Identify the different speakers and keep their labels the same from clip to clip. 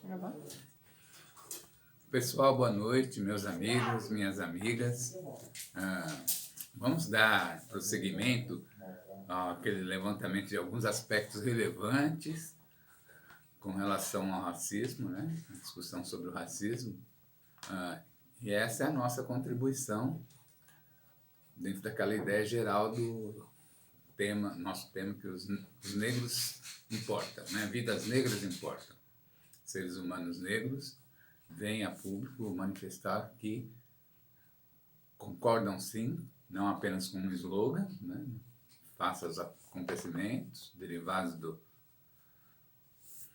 Speaker 1: Gravando?
Speaker 2: Pessoal, boa noite, meus amigos, minhas amigas. Vamos dar prosseguimento àquele levantamento de alguns aspectos relevantes com relação ao racismo, né? A discussão sobre o racismo. E essa é a nossa contribuição dentro daquela ideia geral do tema, nosso tema, que os negros importam, né? Vidas negras importam. Seres humanos negros vêm a público manifestar que concordam sim, não apenas com um slogan, né? Face aos acontecimentos derivados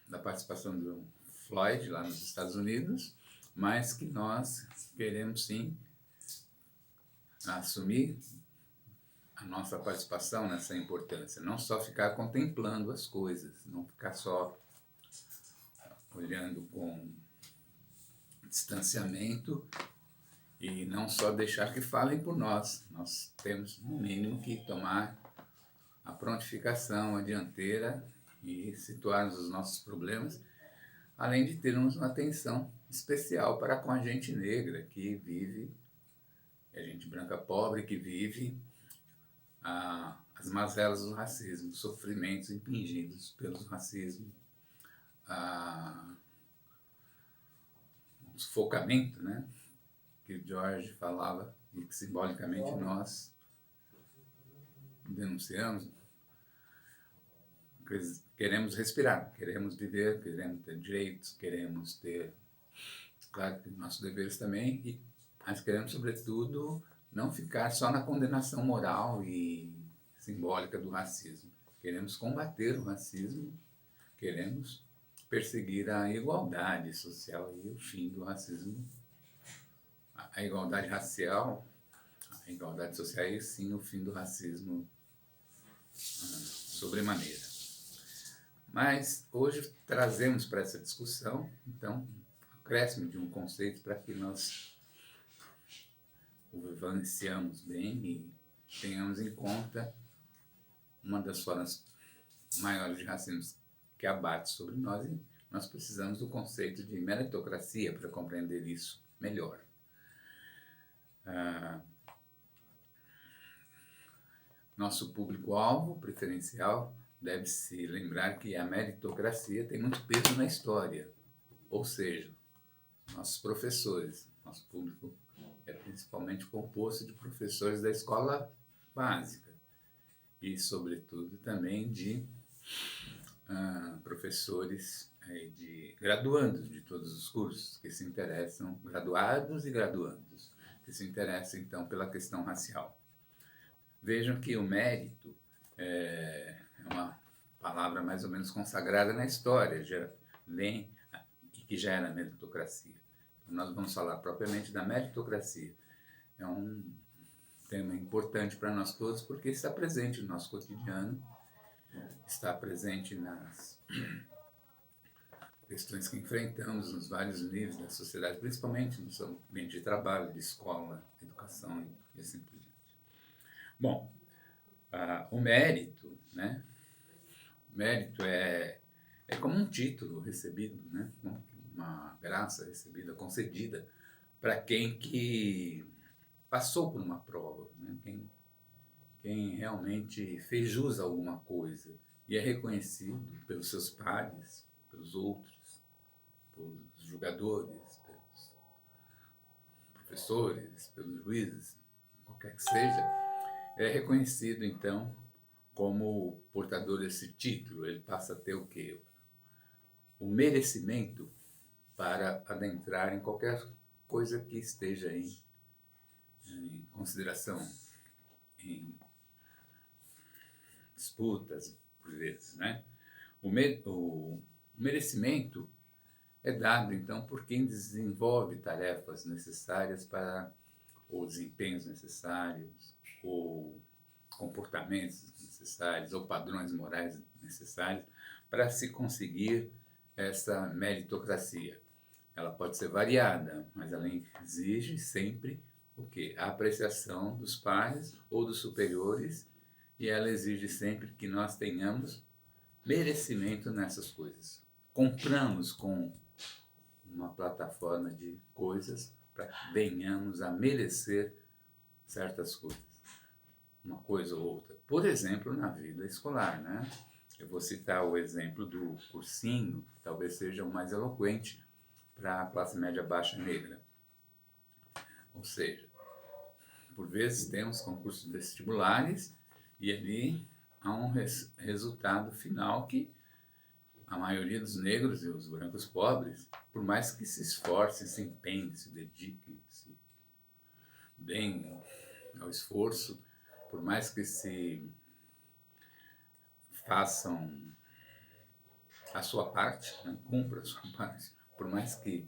Speaker 2: da participação do Floyd lá nos Estados Unidos, mas que nós queremos sim assumir a nossa participação nessa importância, não só ficar contemplando as coisas, não ficar só olhando com distanciamento e não só deixar que falem por nós. Nós temos, no mínimo, que tomar a prontificação, a dianteira e situarmos os nossos problemas, além de termos uma atenção especial para com a gente negra que vive, a gente branca pobre que vive as mazelas do racismo, os sofrimentos impingidos pelo racismo, o sufocamento, né, que o George falava e que simbolicamente nós denunciamos. Queremos respirar, queremos viver, queremos ter direitos, queremos ter, claro, nossos deveres também, mas queremos, sobretudo, não ficar só na condenação moral e simbólica do racismo. Queremos combater o racismo, queremos perseguir a igualdade social e o fim do racismo. A igualdade racial, a igualdade social e sim o fim do racismo sobremaneira. Mas hoje trazemos para essa discussão, então, o acréscimo de um conceito para que nós o vivenciamos bem e tenhamos em conta uma das formas maiores de racismo que abate sobre nós, e nós precisamos do conceito de meritocracia para compreender isso melhor. Nosso público-alvo preferencial deve se lembrar que a meritocracia tem muito peso na história, ou seja, nossos professores, nosso público é principalmente composto de professores da escola básica e, sobretudo, também de professores de graduandos de todos os cursos que se interessam, graduados e graduandos, que se interessam, então, pela questão racial. Vejam que o mérito é uma palavra mais ou menos consagrada na história, e que gera a meritocracia. Então, nós vamos falar propriamente da meritocracia. É um tema importante para nós todos porque está presente no nosso cotidiano, está presente nas questões que enfrentamos nos vários níveis da sociedade, principalmente no seu ambiente de trabalho, de escola, educação e assim por diante. Bom, o mérito, né? O mérito é como um título recebido, né? Uma graça recebida, concedida para quem que passou por uma prova, né? Quem realmente fez jus a alguma coisa e é reconhecido pelos seus pares, pelos outros, pelos julgadores, pelos professores, pelos juízes, qualquer que seja, é reconhecido, então, como portador desse título. Ele passa a ter o quê? O merecimento para adentrar em qualquer coisa que esteja em consideração, em disputas, por vezes, né? O merecimento é dado, então, por quem desenvolve tarefas necessárias para ou desempenhos necessários, ou comportamentos necessários, ou padrões morais necessários para se conseguir essa meritocracia. Ela pode ser variada, mas ela exige sempre o quê? A apreciação dos pares ou dos superiores, e ela exige sempre que nós tenhamos merecimento nessas coisas. Compramos com uma plataforma de coisas para que venhamos a merecer certas coisas, uma coisa ou outra. Por exemplo, na vida escolar, né? Eu vou citar o exemplo do cursinho, talvez seja o mais eloquente para a classe média baixa negra. Ou seja, por vezes temos concursos vestibulares e ali há um resultado final que a maioria dos negros e os brancos pobres, por mais que se esforcem, se empenhem, se dediquem, se deem ao esforço, por mais que se façam a sua parte, né, cumpram a sua parte, por mais que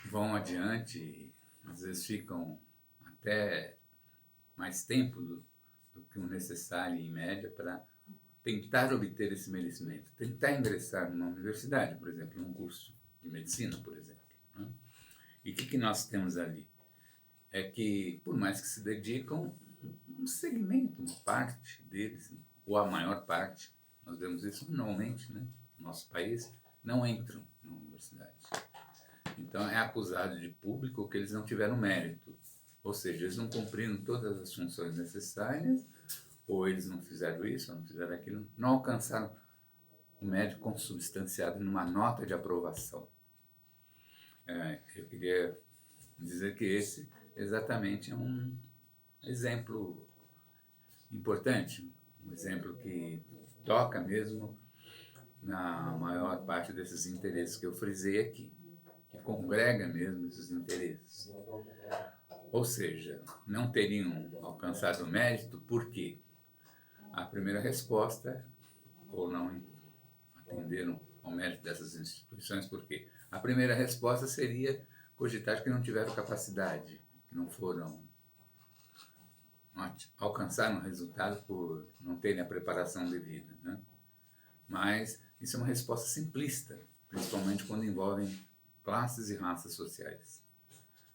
Speaker 2: vão adiante, às vezes ficam até mais tempo do que o necessário em média para tentar obter esse merecimento, tentar ingressar numa universidade, por exemplo, num curso de medicina, por exemplo. Né? E o que nós temos ali? É que, por mais que se dedicam, um segmento, uma parte deles, ou a maior parte, nós vemos isso normalmente, né? No nosso país, não entram na universidade. Então é acusado de público que eles não tiveram mérito, ou seja, eles não cumpriram todas as funções necessárias, ou eles não fizeram isso, ou não fizeram aquilo, não alcançaram o mérito consubstanciado numa nota de aprovação. Eu queria dizer que esse exatamente é um exemplo importante, um exemplo que toca mesmo na maior parte desses interesses que eu frisei aqui, que congrega mesmo esses interesses. Ou seja, não teriam alcançado o mérito porque a primeira resposta, ou não atenderam ao mérito dessas instituições, porque a primeira resposta seria cogitar que não tiveram capacidade, que não foram, não alcançaram o resultado por não terem a preparação devida. Né? Mas isso é uma resposta simplista, principalmente quando envolvem classes e raças sociais.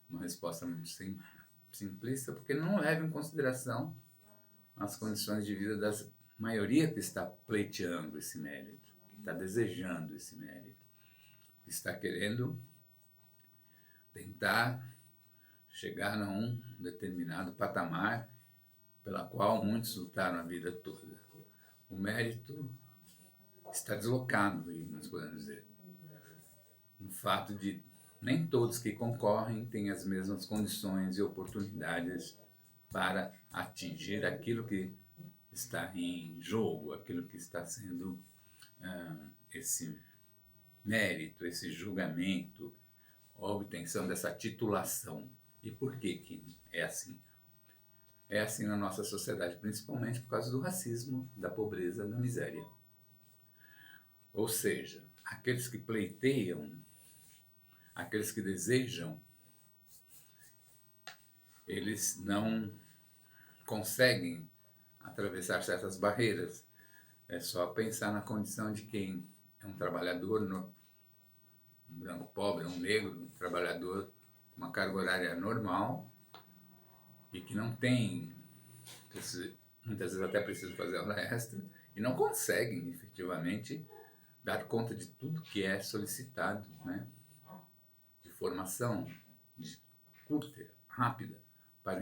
Speaker 2: Uma resposta muito simplista, porque não leva em consideração as condições de vida da maioria que está pleiteando esse mérito, que está desejando esse mérito, que está querendo tentar chegar a um determinado patamar pela qual muitos lutaram a vida toda. O mérito está deslocado, nós podemos dizer. O fato de nem todos que concorrem têm as mesmas condições e oportunidades para atingir aquilo que está em jogo, aquilo que está sendo esse mérito, esse julgamento, a obtenção dessa titulação. E por que é assim? É assim na nossa sociedade, principalmente por causa do racismo, da pobreza, da miséria. Ou seja, aqueles que pleiteiam, aqueles que desejam, eles não conseguem atravessar certas barreiras. É só pensar na condição de quem é um trabalhador, um branco pobre, um negro, um trabalhador com uma carga horária normal e que não tem, muitas vezes até precisa fazer hora extra, e não conseguem efetivamente dar conta de tudo que é solicitado, né? De formação, de curta, rápida, para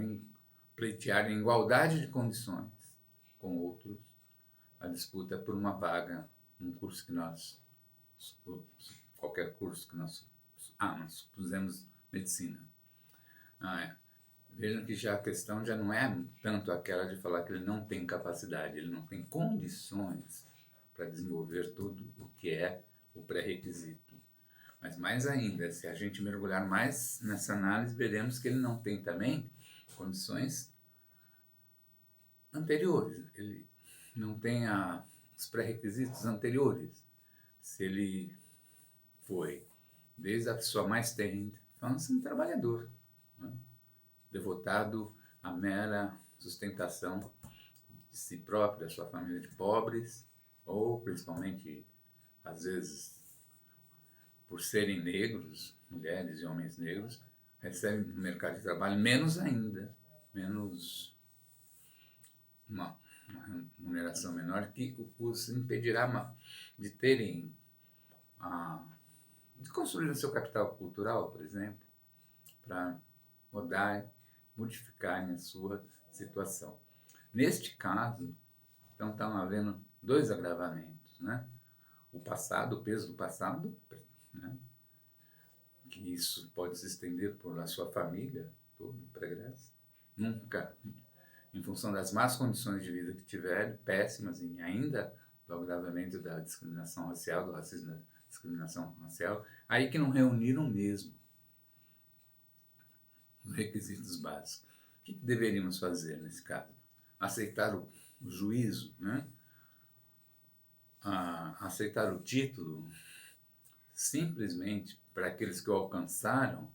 Speaker 2: pleitear em igualdade de condições com outros a disputa por uma vaga num curso que nós, qualquer curso que nós supusemos medicina. Vejam que já a questão já não é tanto aquela de falar que ele não tem capacidade, ele não tem condições para desenvolver tudo o que é o pré-requisito. Mas mais ainda, se a gente mergulhar mais nessa análise, veremos que ele não tem também condições anteriores. Ele não tem os pré-requisitos anteriores. Se ele foi, desde a sua mais tenra infância, um trabalhador, né? Devotado à mera sustentação de si próprio, da sua família de pobres, ou principalmente, às vezes, por serem negros, mulheres e homens negros, recebem no mercado de trabalho menos ainda, menos uma remuneração menor, que os impedirá de terem de construir o seu capital cultural, por exemplo, para mudar, modificar a sua situação. Neste caso, então estão havendo dois agravamentos, né? O passado, o peso do passado, né? Que isso pode se estender por a sua família, todo o progresso. Nunca, em função das más condições de vida que tiveram, péssimas, e ainda do agravamento da discriminação racial, do racismo, da discriminação racial, aí que não reuniram mesmo os requisitos básicos. O que deveríamos fazer nesse caso? Aceitar o juízo, né? Aceitar o título simplesmente para aqueles que o alcançaram,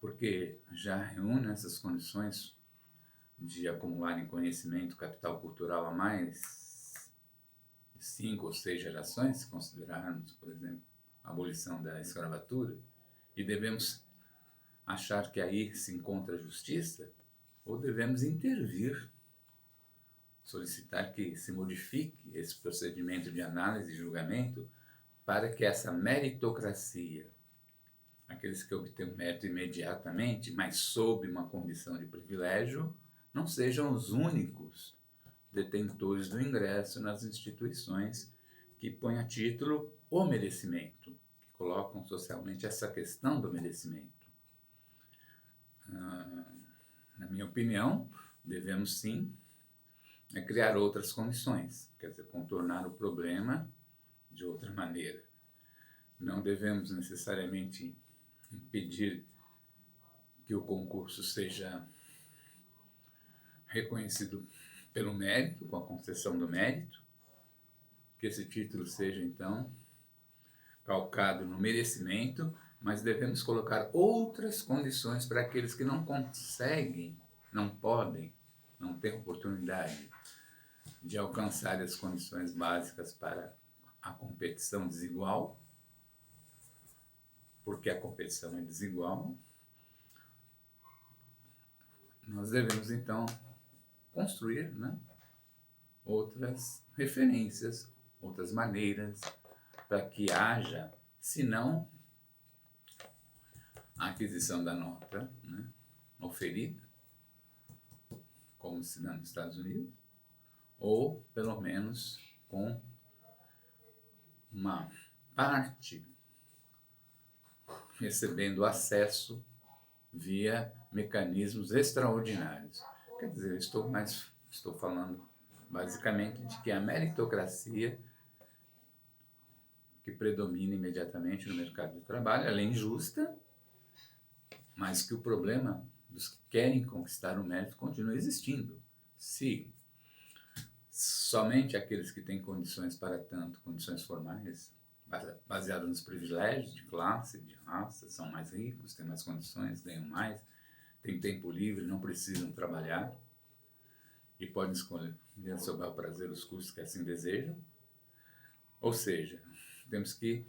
Speaker 2: porque já reúnem essas condições de acumularem conhecimento, capital cultural a mais de 5 ou 6 gerações, se considerarmos, por exemplo, a abolição da escravatura, e devemos achar que aí se encontra a justiça, ou devemos intervir, solicitar que se modifique esse procedimento de análise e julgamento para que essa meritocracia, aqueles que obtêm o mérito imediatamente, mas sob uma condição de privilégio, não sejam os únicos detentores do ingresso nas instituições que põem a título o merecimento, que colocam socialmente essa questão do merecimento. Na minha opinião, devemos sim criar outras condições, quer dizer, contornar o problema de outra maneira. Não devemos necessariamente impedir que o concurso seja reconhecido pelo mérito, com a concessão do mérito, que esse título seja, então, calcado no merecimento, mas devemos colocar outras condições para aqueles que não conseguem, não podem, não têm oportunidade de alcançar as condições básicas para a competição desigual, porque a competição é desigual. Nós devemos, então, construir, né, outras referências, outras maneiras, para que haja, se não a aquisição da nota, né, oferida, como se dá nos Estados Unidos, ou, pelo menos, com uma parte recebendo acesso via mecanismos extraordinários. Quer dizer, estou falando basicamente de que a meritocracia que predomina imediatamente no mercado de trabalho, ela é injusta, mas que o problema dos que querem conquistar o mérito continua existindo. Se somente aqueles que têm condições para tanto, condições formais, baseadas nos privilégios de classe, de raça, são mais ricos, têm mais condições, ganham mais, têm tempo livre, não precisam trabalhar e podem escolher, dentro do seu bel prazer, os cursos que assim desejam. Ou seja, temos que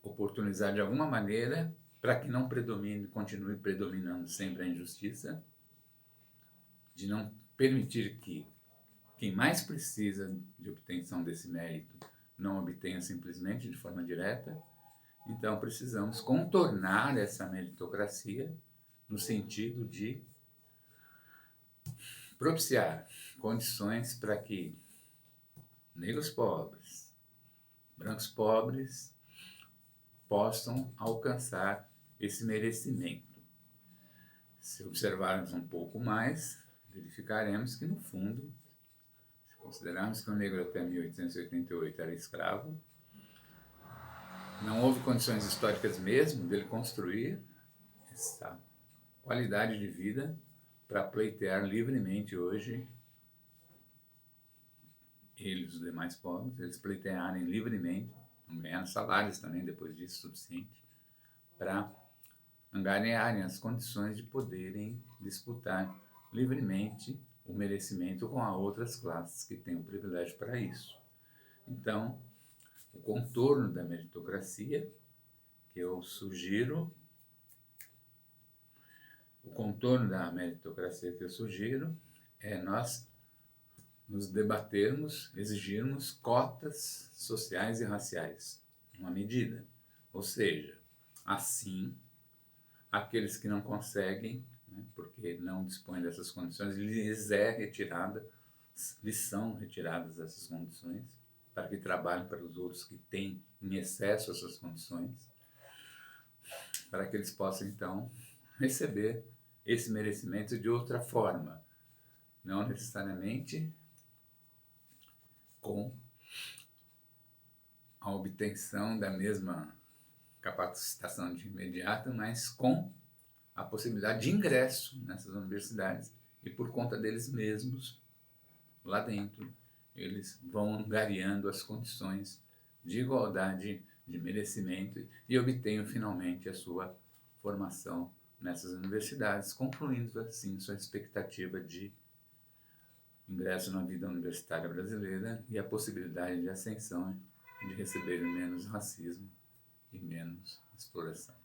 Speaker 2: oportunizar de alguma maneira para que não predomine, continue predominando sempre a injustiça, de não permitir que quem mais precisa de obtenção desse mérito não obtenha simplesmente de forma direta. Então, precisamos contornar essa meritocracia no sentido de propiciar condições para que negros pobres, brancos pobres, possam alcançar esse merecimento. Se observarmos um pouco mais, verificaremos que, no fundo, se considerarmos que o negro até 1888 era escravo, não houve condições históricas mesmo dele construir essa qualidade de vida para pleitear livremente hoje, ele e os demais pobres, eles pleitearem livremente, não ganharam salários também depois disso suficiente, para angariarem as condições de poderem disputar livremente o merecimento com as outras classes que têm o privilégio para isso. Então, o contorno da meritocracia que eu sugiro, é nós nos debatermos, exigirmos cotas sociais e raciais, uma medida, Ou seja, assim, aqueles que não conseguem, né, porque não dispõem dessas condições, lhes são retiradas essas condições, para que trabalhem para os outros que têm em excesso essas condições, para que eles possam, então, receber esse merecimento de outra forma, não necessariamente com a obtenção da mesma capacitação de imediato, mas com a possibilidade de ingresso nessas universidades e por conta deles mesmos, lá dentro, eles vão angariando as condições de igualdade, de merecimento e obtenham finalmente a sua formação nessas universidades, concluindo assim sua expectativa de ingresso na vida universitária brasileira e a possibilidade de ascensão, de receber menos racismo e menos exploração.